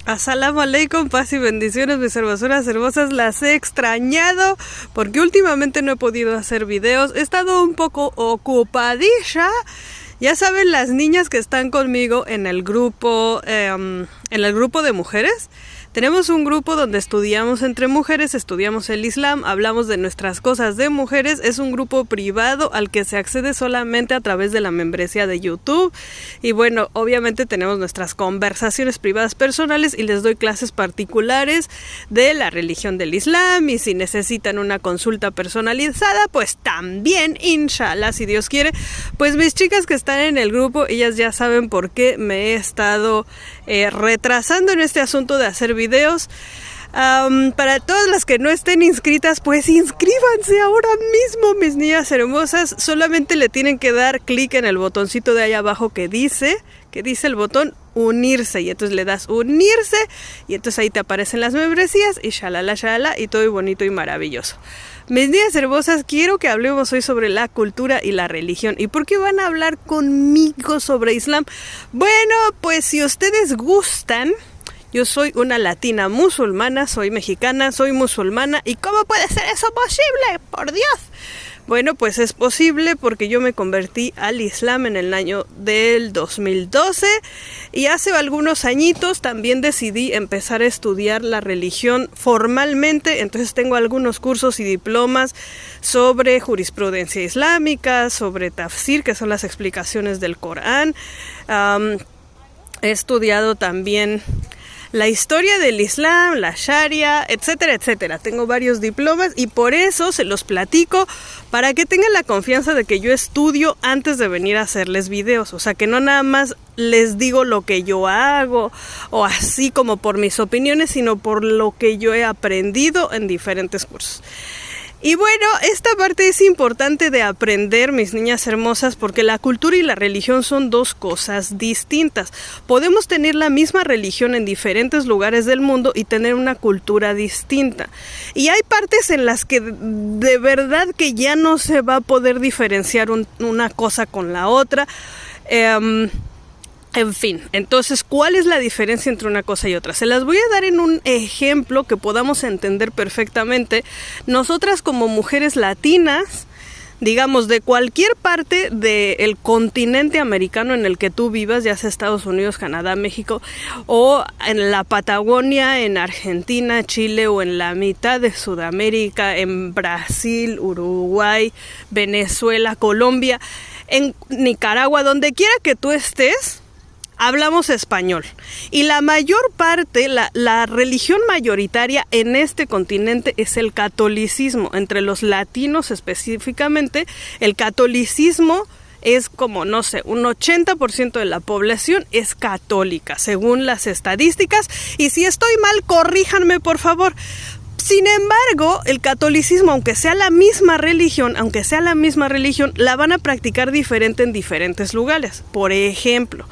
Asalamu alaikum, paz y bendiciones, mis hermosuras hermosas. Las he extrañado porque últimamente no he podido hacer videos. He estado un poco ocupadilla. Ya saben, las niñas que están conmigo en el grupo de mujeres. Tenemos un grupo donde estudiamos entre mujeres, estudiamos el Islam, hablamos de nuestras cosas de mujeres. Es un grupo privado al que se accede solamente a través de la membresía de YouTube. Y bueno, obviamente tenemos nuestras conversaciones privadas personales y les doy clases particulares de la religión del Islam. Y si necesitan una consulta personalizada, pues también, inshallah, si Dios quiere. Pues mis chicas que están en el grupo, ellas ya saben por qué me he estado retrasando en este asunto de hacer videos. Para todas las que no estén inscritas, pues inscríbanse ahora mismo, mis niñas hermosas. Solamente le tienen que dar clic en el botoncito de ahí abajo que dice el botón unirse, y entonces le das unirse y entonces ahí te aparecen las membresías y shalala y todo bonito y maravilloso. Mis niñas hermosas, quiero que hablemos hoy sobre la cultura y la religión. ¿Y por qué van a hablar conmigo sobre Islam? Bueno, pues si ustedes gustan, yo soy una latina musulmana, soy mexicana, soy musulmana. ¿Y cómo puede ser eso posible? ¡Por Dios! Bueno, pues es posible porque yo me convertí al Islam en el año del 2012 y hace algunos añitos también decidí empezar a estudiar la religión formalmente. Entonces tengo algunos cursos y diplomas sobre jurisprudencia islámica, sobre tafsir, que son las explicaciones del Corán. He estudiado también la historia del Islam, la Sharia, etcétera, etcétera. Tengo varios diplomas y por eso se los platico para que tengan la confianza de que yo estudio antes de venir a hacerles videos. O sea, que no nada más les digo lo que yo hago o así como por mis opiniones, sino por lo que yo he aprendido en diferentes cursos. Y bueno, esta parte es importante de aprender, mis niñas hermosas, porque la cultura y la religión son dos cosas distintas. Podemos tener la misma religión en diferentes lugares del mundo y tener una cultura distinta. Y hay partes en las que de verdad que ya no se va a poder diferenciar una cosa con la otra. En fin, entonces, ¿cuál es la diferencia entre una cosa y otra? Se las voy a dar en un ejemplo que podamos entender perfectamente. Nosotras como mujeres latinas, digamos, de cualquier parte del continente americano en el que tú vivas, ya sea Estados Unidos, Canadá, México, o en la Patagonia, en Argentina, Chile, o en la mitad de Sudamérica, en Brasil, Uruguay, Venezuela, Colombia, en Nicaragua, donde quiera que tú estés, hablamos español. Y la mayor parte, la religión mayoritaria en este continente es el catolicismo. Entre los latinos específicamente, el catolicismo es como, no sé, un 80% de la población es católica, según las estadísticas. Y si estoy mal, corríjanme, por favor. Sin embargo, el catolicismo, aunque sea la misma religión, la van a practicar diferente en diferentes lugares. Por ejemplo,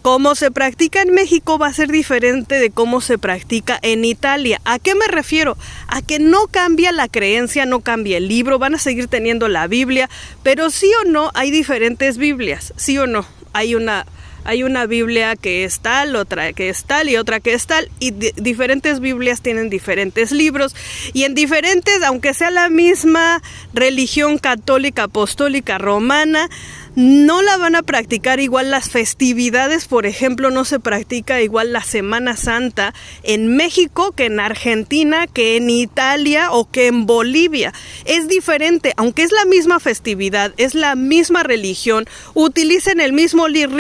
cómo se practica en México va a ser diferente de cómo se practica en Italia. ¿A qué me refiero? A que no cambia la creencia, no cambia el libro, van a seguir teniendo la Biblia, pero sí o no hay diferentes Biblias, sí o no. Hay una Biblia que es tal, otra que es tal y otra que es tal, y diferentes Biblias tienen diferentes libros, y en diferentes, aunque sea la misma religión católica, apostólica, romana, no la van a practicar igual. Las festividades, por ejemplo, no se practica igual la Semana Santa en México que en Argentina, que en Italia o que en Bolivia. Es diferente, aunque es la misma festividad, es la misma religión, utilizan el mismo libro,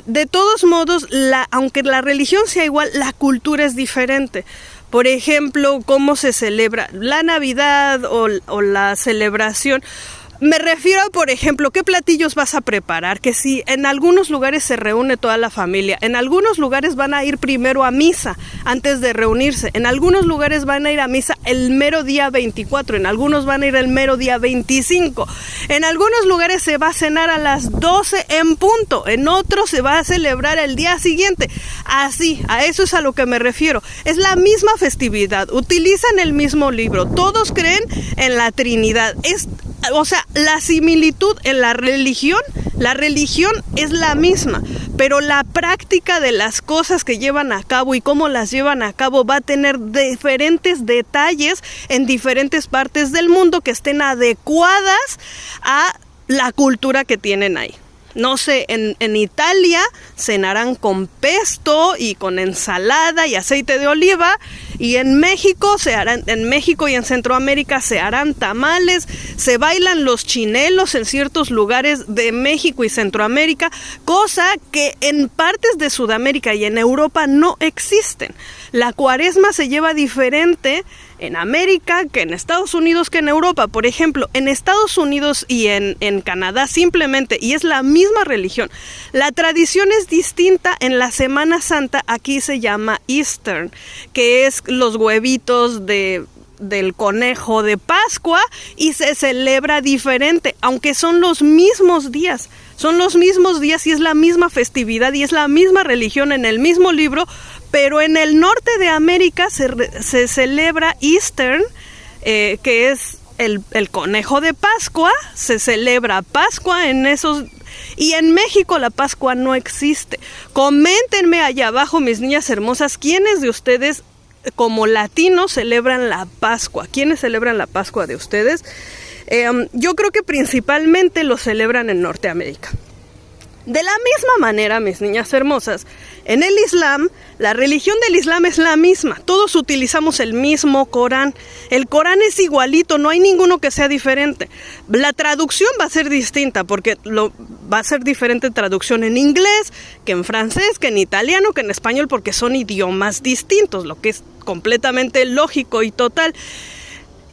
de todos modos, aunque la religión sea igual, la cultura es diferente. Por ejemplo, cómo se celebra la Navidad o la celebración. Me refiero a, por ejemplo, qué platillos vas a preparar, que si en algunos lugares se reúne toda la familia, en algunos lugares van a ir primero a misa antes de reunirse, en algunos lugares van a ir a misa el mero día 24, en algunos van a ir el mero día 25, en algunos lugares se va a cenar a las 12 en punto, en otros se va a celebrar el día siguiente. Así, a eso es a lo que me refiero. Es la misma festividad, utilizan el mismo libro, todos creen en la Trinidad. O sea, la similitud en la religión La religión es la misma, pero la práctica de las cosas que llevan a cabo y cómo las llevan a cabo va a tener diferentes detalles en diferentes partes del mundo que estén adecuadas a la cultura que tienen ahí. No sé, en Italia cenarán con pesto y con ensalada y aceite de oliva, y en México y en Centroamérica se harán tamales, se bailan los chinelos en ciertos lugares de México y Centroamérica, cosa que en partes de Sudamérica y en Europa no existen. La cuaresma se lleva diferente en América que en Estados Unidos que en Europa. Por ejemplo, en Estados Unidos y en Canadá simplemente, y es la misma religión, la tradición es distinta. En la Semana Santa aquí se llama Easter, que es los huevitos del conejo de Pascua, y se celebra diferente, aunque son los mismos días. Son los mismos días y es la misma festividad y es la misma religión en el mismo libro, pero en el norte de América se celebra Easter, que es el conejo de Pascua. Se celebra Pascua en esos... Y en México la Pascua no existe. Coméntenme allá abajo, mis niñas hermosas, ¿quiénes de ustedes como latinos celebran la Pascua? ¿Quiénes celebran la Pascua de ustedes? Yo creo que principalmente lo celebran en Norteamérica. De la misma manera, mis niñas hermosas, en el Islam, la religión del Islam es la misma. Todos utilizamos el mismo Corán. El Corán es igualito, no hay ninguno que sea diferente. La traducción va a ser distinta, porque va a ser diferente traducción en inglés, que en francés, que en italiano, que en español, porque son idiomas distintos, lo que es completamente lógico y total.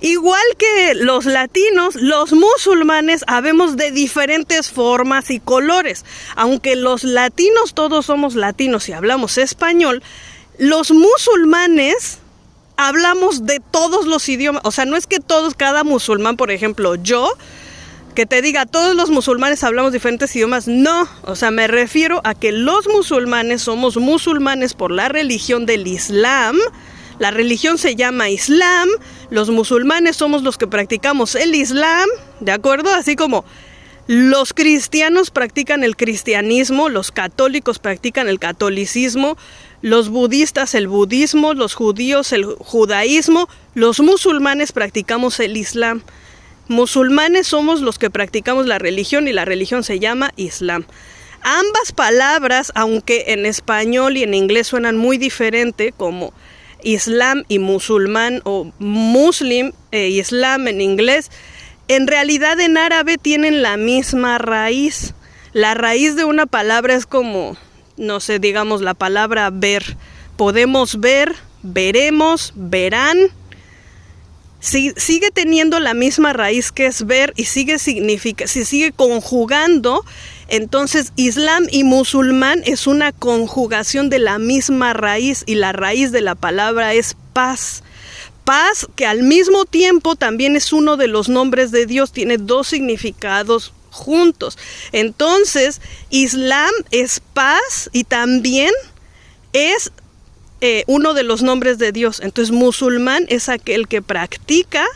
Igual que los latinos, los musulmanes habemos de diferentes formas y colores. Aunque los latinos, todos somos latinos y hablamos español, los musulmanes hablamos de todos los idiomas. O sea, no es que cada musulmán, por ejemplo, yo, que te diga, todos los musulmanes hablamos diferentes idiomas. No, o sea, me refiero a que los musulmanes somos musulmanes por la religión del Islam. La religión se llama Islam, los musulmanes somos los que practicamos el Islam, ¿de acuerdo? Así como los cristianos practican el cristianismo, los católicos practican el catolicismo, los budistas el budismo, los judíos el judaísmo, los musulmanes practicamos el Islam. Musulmanes somos los que practicamos la religión y la religión se llama Islam. Ambas palabras, aunque en español y en inglés suenan muy diferente, como Islam y musulmán, o muslim e Islam en inglés, en realidad en árabe tienen la misma raíz. La raíz de una palabra es como, no sé, digamos la palabra ver. Podemos ver, veremos, verán. Sigue teniendo la misma raíz que es ver y si sigue conjugando. Entonces, Islam y musulmán es una conjugación de la misma raíz, y la raíz de la palabra es paz. Paz, que al mismo tiempo también es uno de los nombres de Dios, tiene dos significados juntos. Entonces, Islam es paz y también es uno de los nombres de Dios. Entonces, musulmán es aquel que practica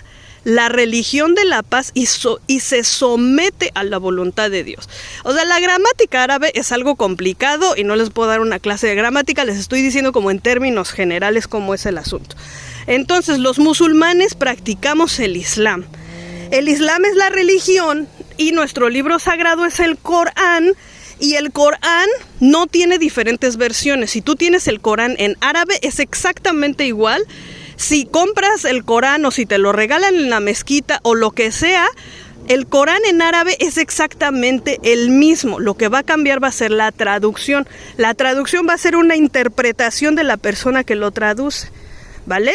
la religión de la paz y se somete a la voluntad de Dios. O sea, la gramática árabe es algo complicado y no les puedo dar una clase de gramática, les estoy diciendo como en términos generales cómo es el asunto. Entonces, los musulmanes practicamos el Islam. El Islam es la religión y nuestro libro sagrado es el Corán, y el Corán no tiene diferentes versiones. Si tú tienes el Corán en árabe es exactamente igual. Si compras el Corán o si te lo regalan en la mezquita o lo que sea, el Corán en árabe es exactamente el mismo. Lo que va a cambiar va a ser la traducción. La traducción va a ser una interpretación de la persona que lo traduce, ¿vale?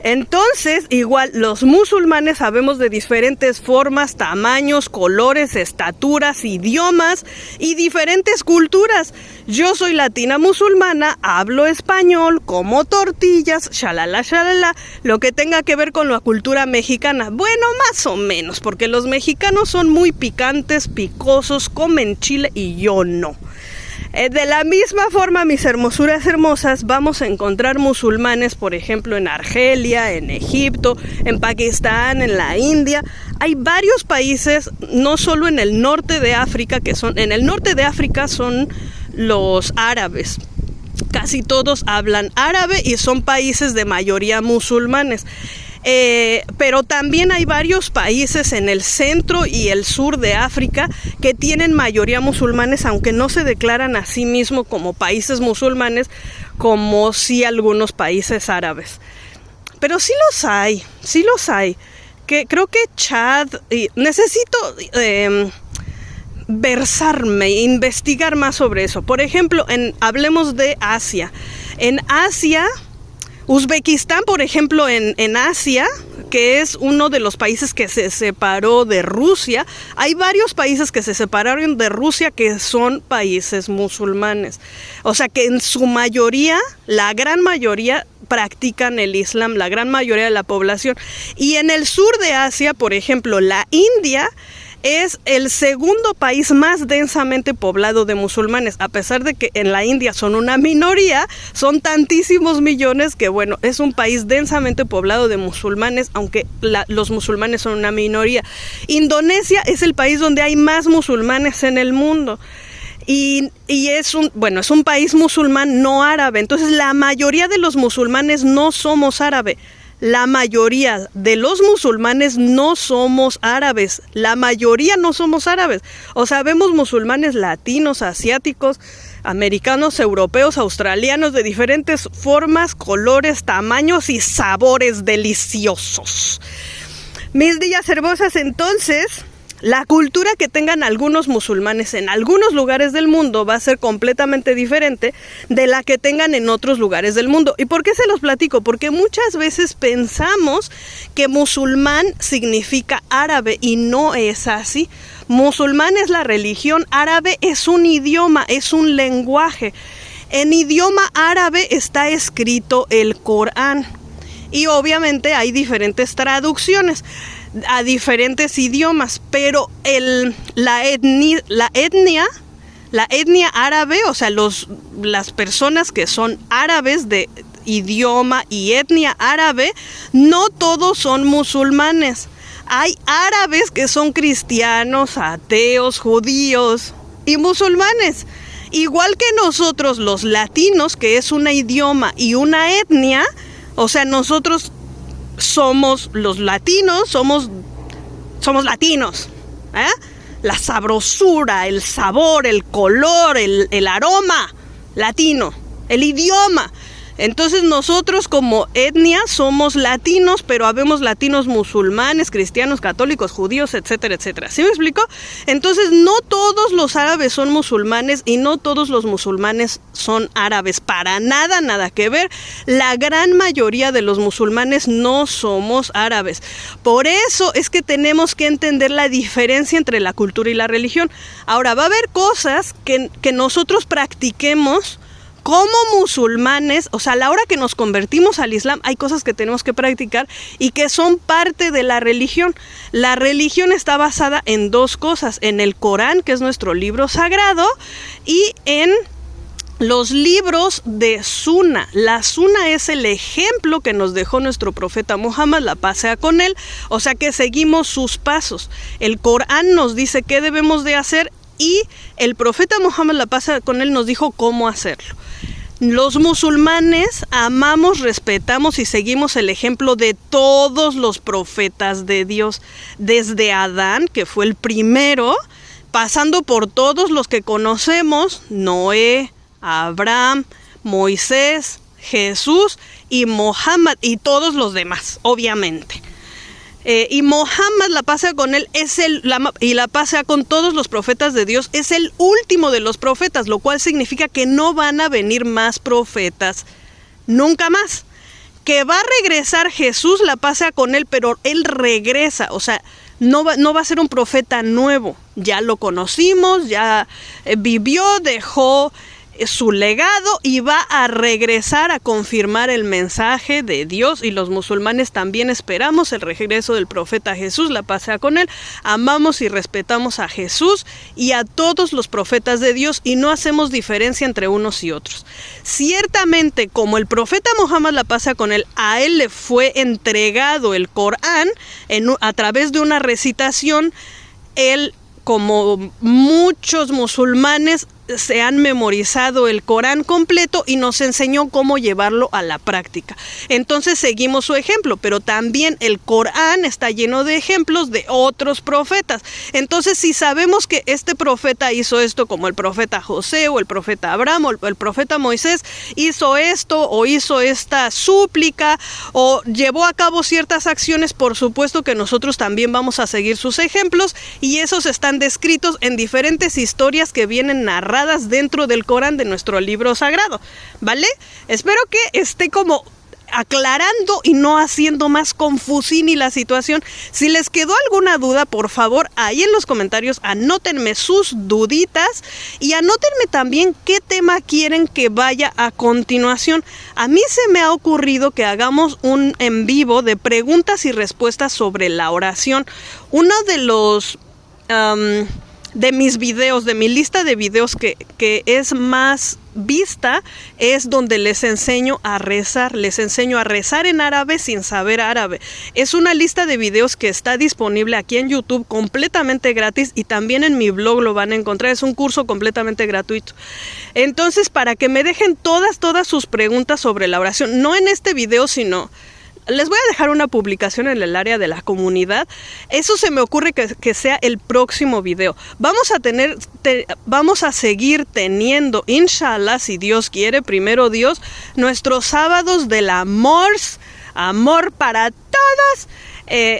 Entonces, igual, los musulmanes sabemos de diferentes formas, tamaños, colores, estaturas, idiomas y diferentes culturas. Yo soy latina musulmana, hablo español, como tortillas, shalala, shalala, lo que tenga que ver con la cultura mexicana. Bueno, más o menos, porque los mexicanos son muy picantes, picosos, comen chile y yo no. De la misma forma, mis hermosuras hermosas, vamos a encontrar musulmanes, por ejemplo, en Argelia, en Egipto, en Pakistán, en la India. Hay varios países, no solo en el norte de África, en el norte de África son los árabes. Casi todos hablan árabe y son países de mayoría musulmanes. Pero también hay varios países en el centro y el sur de África que tienen mayoría musulmanes, aunque no se declaran a sí mismos como países musulmanes, como sí algunos países árabes. Pero sí los hay. Que creo que Chad, necesito investigar más sobre eso. Por ejemplo, hablemos de Asia. En Asia, Uzbekistán, por ejemplo, en Asia, que es uno de los países que se separó de Rusia, hay varios países que se separaron de Rusia que son países musulmanes. O sea que en su mayoría, la gran mayoría, practican el Islam, la gran mayoría de la población. Y en el sur de Asia, por ejemplo, la India es el segundo país más densamente poblado de musulmanes, a pesar de que en la India son una minoría, son tantísimos millones que bueno, es un país densamente poblado de musulmanes, aunque los musulmanes son una minoría. Indonesia es el país donde hay más musulmanes en el mundo. Y es un país musulmán no árabe, entonces la mayoría de los musulmanes no somos árabes. La mayoría de los musulmanes no somos árabes. La mayoría no somos árabes. O sea, vemos musulmanes latinos, asiáticos, americanos, europeos, australianos, de diferentes formas, colores, tamaños y sabores deliciosos. Mis niñas hermosas, entonces, la cultura que tengan algunos musulmanes en algunos lugares del mundo va a ser completamente diferente de la que tengan en otros lugares del mundo. ¿Y por qué se los platico? Porque muchas veces pensamos que musulmán significa árabe y no es así. Musulmán es la religión, árabe es un idioma, es un lenguaje. En idioma árabe está escrito el Corán y obviamente hay diferentes traducciones a diferentes idiomas, pero la etnia árabe, o sea, las personas que son árabes de idioma y etnia árabe, no todos son musulmanes. Hay árabes que son cristianos, ateos, judíos y musulmanes. Igual que nosotros los latinos, que es un idioma y una etnia, o sea, nosotros somos los latinos, somos latinos, ¿eh? La sabrosura, el sabor, el color, el aroma, latino, el idioma. Entonces nosotros como etnia somos latinos, pero habemos latinos musulmanes, cristianos, católicos, judíos, etcétera, etcétera. ¿Sí me explico? Entonces no todos los árabes son musulmanes y no todos los musulmanes son árabes. Para nada, nada que ver. La gran mayoría de los musulmanes no somos árabes. Por eso es que tenemos que entender la diferencia entre la cultura y la religión. Ahora, va a haber cosas que nosotros practiquemos como musulmanes, o sea, a la hora que nos convertimos al Islam, hay cosas que tenemos que practicar y que son parte de la religión. La religión está basada en dos cosas, en el Corán, que es nuestro libro sagrado, y en los libros de Sunna. La Sunna es el ejemplo que nos dejó nuestro profeta Muhammad, la paz sea con él, o sea que seguimos sus pasos. El Corán nos dice qué debemos de hacer y el profeta Muhammad, la paz sea con él, nos dijo cómo hacerlo. Los musulmanes amamos, respetamos y seguimos el ejemplo de todos los profetas de Dios, desde Adán, que fue el primero, pasando por todos los que conocemos, Noé, Abraham, Moisés, Jesús y Muhammad y todos los demás, obviamente. Y Muhammad, la paz sea con él, y la paz sea con todos los profetas de Dios, es el último de los profetas, lo cual significa que no van a venir más profetas, nunca más. Que va a regresar Jesús, la paz sea con él, pero él regresa, o sea, no va a ser un profeta nuevo. Ya lo conocimos, ya vivió, dejó su legado y va a regresar a confirmar el mensaje de Dios, y los musulmanes también esperamos el regreso del profeta Jesús, la paz sea con él. Amamos y respetamos a Jesús y a todos los profetas de Dios y no hacemos diferencia entre unos y otros. Ciertamente, como el profeta Muhammad, la paz sea con él, a él le fue entregado el Corán a través de una recitación, él, como muchos musulmanes, se han memorizado el Corán completo y nos enseñó cómo llevarlo a la práctica. Entonces seguimos su ejemplo, pero también el Corán está lleno de ejemplos de otros profetas. Entonces, si sabemos que este profeta hizo esto, como el profeta José o el profeta Abraham o el profeta Moisés hizo esto o hizo esta súplica o llevó a cabo ciertas acciones, por supuesto que nosotros también vamos a seguir sus ejemplos, y esos están descritos en diferentes historias que vienen narradas dentro del Corán, de nuestro libro sagrado, ¿vale? Espero que esté como aclarando y no haciendo más confusini la situación. Si les quedó alguna duda, por favor, ahí en los comentarios anótenme sus duditas y anótenme también qué tema quieren que vaya a continuación. A mí se me ha ocurrido que hagamos un en vivo de preguntas y respuestas sobre la oración. Uno de los de mis videos, de mi lista de videos que es más vista, es donde les enseño a rezar en árabe sin saber árabe. Es una lista de videos que está disponible aquí en YouTube completamente gratis, y también en mi blog lo van a encontrar. Es un curso completamente gratuito. Entonces, para que me dejen todas sus preguntas sobre la oración, no en este video, sino les voy a dejar una publicación en el área de la comunidad. Eso se me ocurre que sea el próximo video. Vamos a seguir teniendo, inshallah, si Dios quiere, primero Dios, nuestros sábados del amor para todos.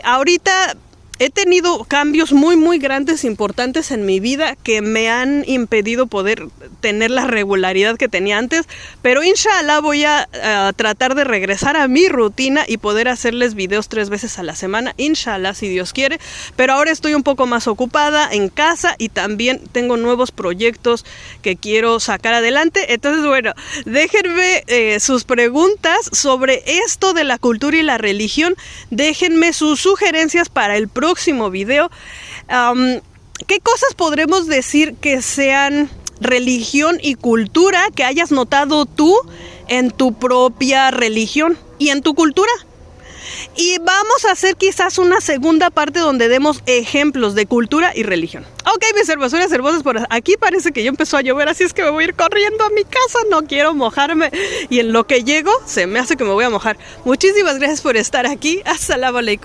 Ahorita he tenido cambios muy grandes, importantes en mi vida, que me han impedido poder tener la regularidad que tenía antes, pero inshallah voy a tratar de regresar a mi rutina y poder hacerles videos 3 veces a la semana, inshallah, si Dios quiere. Pero ahora estoy un poco más ocupada en casa y también tengo nuevos proyectos que quiero sacar adelante. Entonces, bueno, déjenme sus preguntas sobre esto de la cultura y la religión. Déjenme sus sugerencias para el próximo video. ¿Qué cosas podremos decir que sean religión y cultura que hayas notado tú en tu propia religión y en tu cultura? Y vamos a hacer quizás una segunda parte donde demos ejemplos de cultura y religión. Ok, mis hermosuras hermosas, por aquí parece que ya empezó a llover, así es que me voy a ir corriendo a mi casa. No quiero mojarme, y en lo que llego se me hace que me voy a mojar. Muchísimas gracias por estar aquí. As-salamu alaykum.